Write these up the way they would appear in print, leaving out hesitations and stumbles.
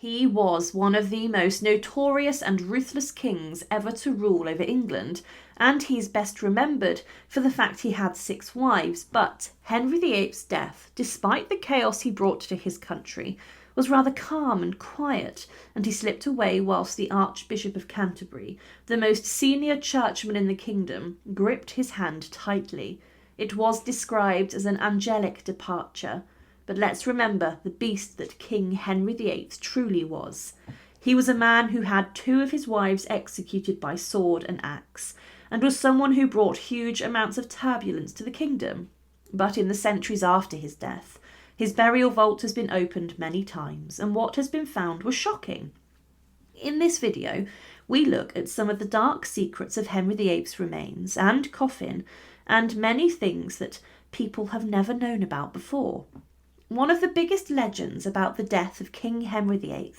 He was one of the most notorious and ruthless kings ever to rule over England, and he's best remembered for the fact he had 6 wives. But Henry VIII's death, despite the chaos he brought to his country, was rather calm and quiet, and he slipped away whilst the Archbishop of Canterbury, the most senior churchman in the kingdom, gripped his hand tightly. It was described as an angelic departure. But let's remember the beast that King Henry VIII truly was. He was a man who had 2 of his wives executed by sword and axe, and was someone who brought huge amounts of turbulence to the kingdom. But in the centuries after his death, his burial vault has been opened many times, and what has been found was shocking. In this video, we look at some of the dark secrets of Henry VIII's remains and coffin, and many things that people have never known about before. One of the biggest legends about the death of King Henry VIII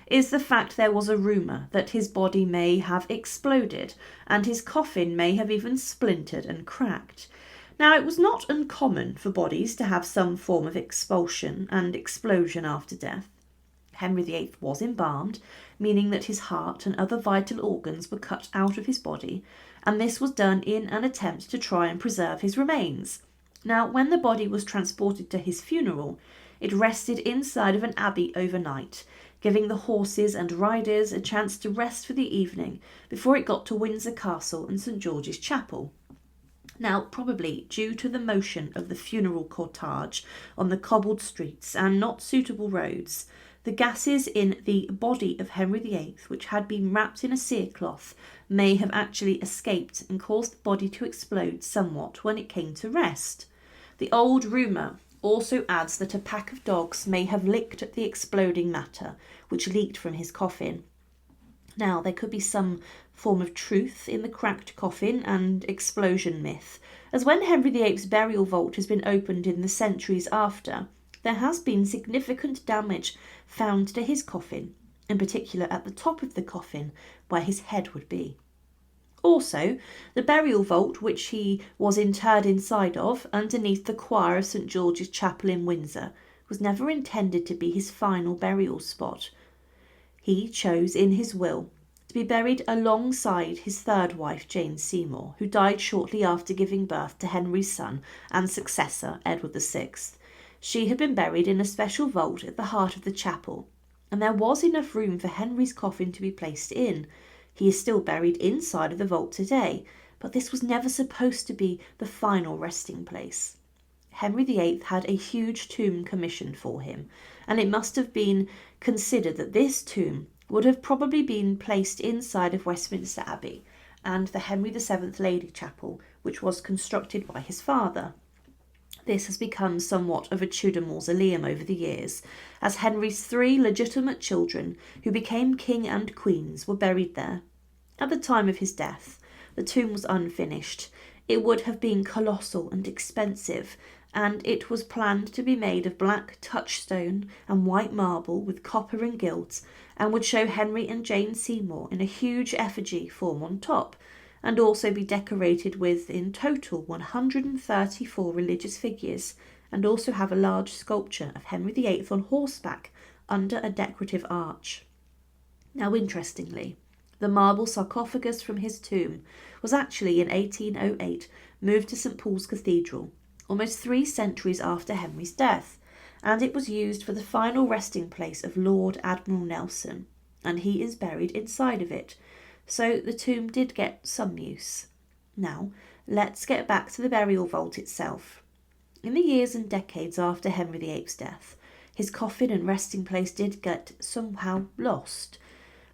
is the fact there was a rumour that his body may have exploded and his coffin may have even splintered and cracked. Now, it was not uncommon for bodies to have some form of expulsion and explosion after death. Henry VIII was embalmed, meaning that his heart and other vital organs were cut out of his body, and this was done in an attempt to try and preserve his remains. Now, when the body was transported to his funeral, it rested inside of an abbey overnight, giving the horses and riders a chance to rest for the evening before it got to Windsor Castle and St George's Chapel. Now, probably due to the motion of the funeral cortege on the cobbled streets and not suitable roads, the gases in the body of Henry VIII, which had been wrapped in a cerecloth, may have actually escaped and caused the body to explode somewhat when it came to rest. The old rumour also adds that a pack of dogs may have licked at the exploding matter, which leaked from his coffin. Now, there could be some form of truth in the cracked coffin and explosion myth, as when Henry VIII's burial vault has been opened in the centuries after, there has been significant damage found to his coffin, in particular at the top of the coffin where his head would be. Also, the burial vault which he was interred inside of, underneath the choir of St George's Chapel in Windsor, was never intended to be his final burial spot. He chose in his will to be buried alongside his 3rd wife, Jane Seymour, who died shortly after giving birth to Henry's son and successor, Edward VI. She had been buried in a special vault at the heart of the chapel, and there was enough room for Henry's coffin to be placed in. He is still buried inside of the vault today, but this was never supposed to be the final resting place. Henry VIII had a huge tomb commissioned for him, and it must have been considered that this tomb would have probably been placed inside of Westminster Abbey and the Henry VII Lady Chapel, which was constructed by his father. This has become somewhat of a Tudor mausoleum over the years, as Henry's 3 legitimate children, who became king and queens, were buried there. At the time of his death, the tomb was unfinished. It would have been colossal and expensive, and it was planned to be made of black touchstone and white marble with copper and gilt, and would show Henry and Jane Seymour in a huge effigy form on top, and also be decorated with, in total, 134 religious figures, and also have a large sculpture of Henry VIII on horseback under a decorative arch. Now, interestingly, the marble sarcophagus from his tomb was actually in 1808 moved to St Paul's Cathedral, almost 3 centuries after Henry's death, and it was used for the final resting place of Lord Admiral Nelson, and he is buried inside of it. So the tomb did get some use. Now, let's get back to the burial vault itself. In the years and decades after Henry VIII's death, his coffin and resting place did get somehow lost.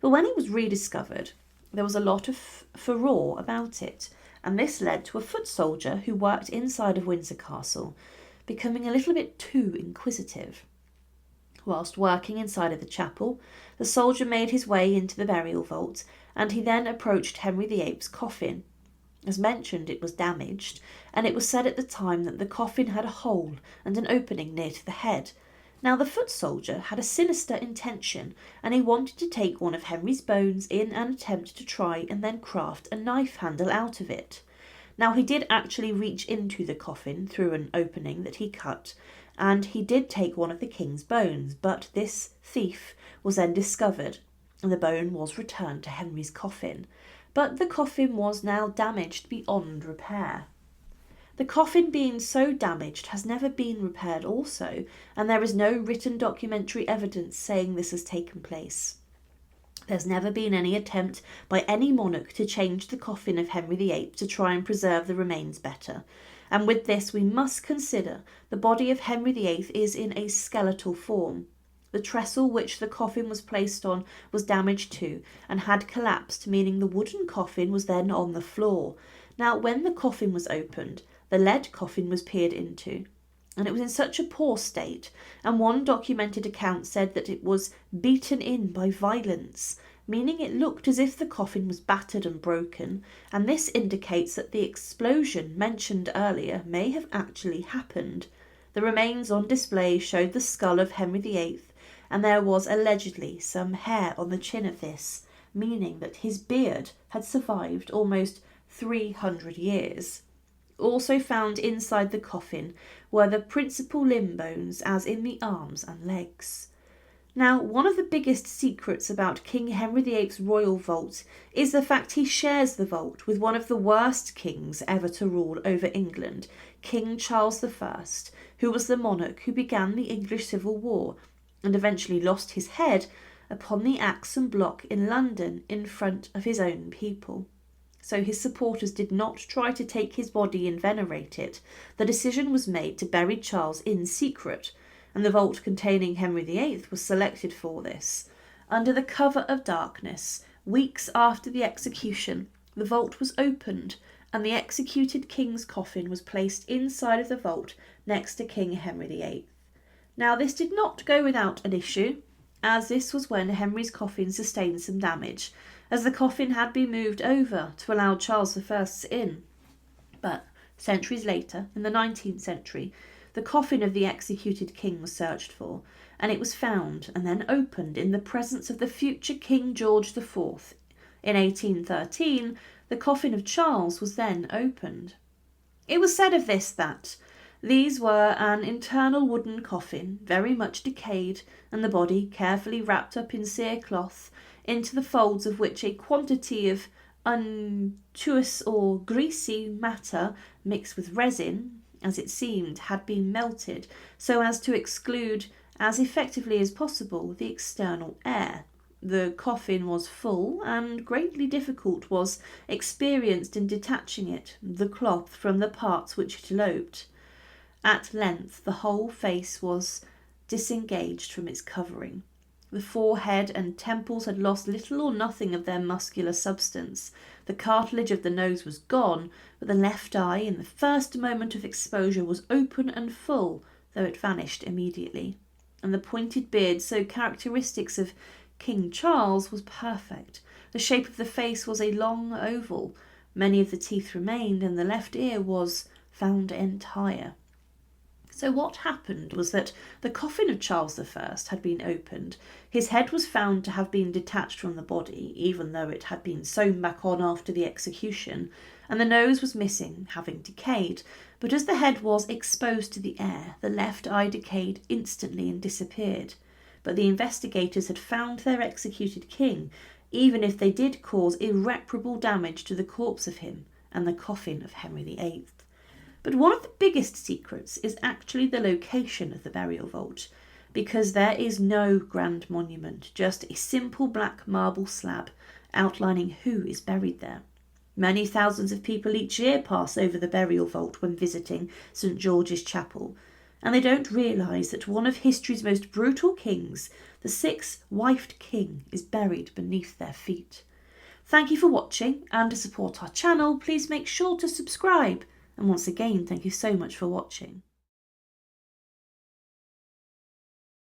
But when it was rediscovered, there was a lot of furore about it, and this led to a foot soldier who worked inside of Windsor Castle becoming a little bit too inquisitive. Whilst working inside of the chapel, the soldier made his way into the burial vault, and he then approached Henry VIII's coffin. As mentioned, it was damaged, and it was said at the time that the coffin had a hole and an opening near to the head. Now, the foot soldier had a sinister intention, and he wanted to take one of Henry's bones in an attempt to try and then craft a knife handle out of it. Now, he did actually reach into the coffin through an opening that he cut, and he did take one of the king's bones, but this thief was then discovered, and the bone was returned to Henry's coffin. But the coffin was now damaged beyond repair. The coffin being so damaged has never been repaired also, and there is no written documentary evidence saying this has taken place. There's never been any attempt by any monarch to change the coffin of Henry VIII to try and preserve the remains better. And with this we must consider the body of Henry VIII is in a skeletal form. The trestle which the coffin was placed on was damaged too and had collapsed, meaning the wooden coffin was then on the floor. Now, when the coffin was opened, the lead coffin was peered into, and it was in such a poor state, and one documented account said that it was beaten in by violence, meaning it looked as if the coffin was battered and broken, and this indicates that the explosion mentioned earlier may have actually happened. The remains on display showed the skull of Henry VIII, and there was allegedly some hair on the chin of this, meaning that his beard had survived almost 300 years. Also found inside the coffin were the principal limb bones, as in the arms and legs. Now, one of the biggest secrets about King Henry VIII's royal vault is the fact he shares the vault with one of the worst kings ever to rule over England, King Charles I, who was the monarch who began the English Civil War and eventually lost his head upon the axe and block in London in front of his own people. So his supporters did not try to take his body and venerate it. The decision was made to bury Charles in secret, and the vault containing Henry VIII was selected for this. Under the cover of darkness, weeks after the execution, the vault was opened, and the executed king's coffin was placed inside of the vault next to King Henry VIII. Now, this did not go without an issue, as this was when Henry's coffin sustained some damage, as the coffin had been moved over to allow Charles I in. But centuries later, in the 19th century, the coffin of the executed king was searched for, and it was found and then opened in the presence of the future King George IV. In 1813, the coffin of Charles was then opened. It was said of this that these were an internal wooden coffin, very much decayed, and the body carefully wrapped up in cerecloth, into the folds of which a quantity of unctuous or greasy matter mixed with resin, as it seemed, had been melted, so as to exclude as effectively as possible the external air. The coffin was full, and greatly difficult was experienced in detaching it, the cloth, from the parts which it eloped. At length the whole face was disengaged from its covering. The forehead and temples had lost little or nothing of their muscular substance. The cartilage of the nose was gone, but the left eye, in the first moment of exposure, was open and full, though it vanished immediately. And the pointed beard, so characteristic of King Charles, was perfect. The shape of the face was a long oval. Many of the teeth remained, and the left ear was found entire. So what happened was that the coffin of Charles I had been opened. His head was found to have been detached from the body, even though it had been sewn back on after the execution, and the nose was missing, having decayed. But as the head was exposed to the air, the left eye decayed instantly and disappeared. But the investigators had found their executed king, even if they did cause irreparable damage to the corpse of him and the coffin of Henry VIII. But one of the biggest secrets is actually the location of the burial vault, because there is no grand monument, just a simple black marble slab outlining who is buried there. Many thousands of people each year pass over the burial vault when visiting St. George's Chapel, and they don't realise that one of history's most brutal kings, the six-wifed king, is buried beneath their feet. Thank you for watching, and to support our channel, please make sure to subscribe. And once again, thank you so much for watching.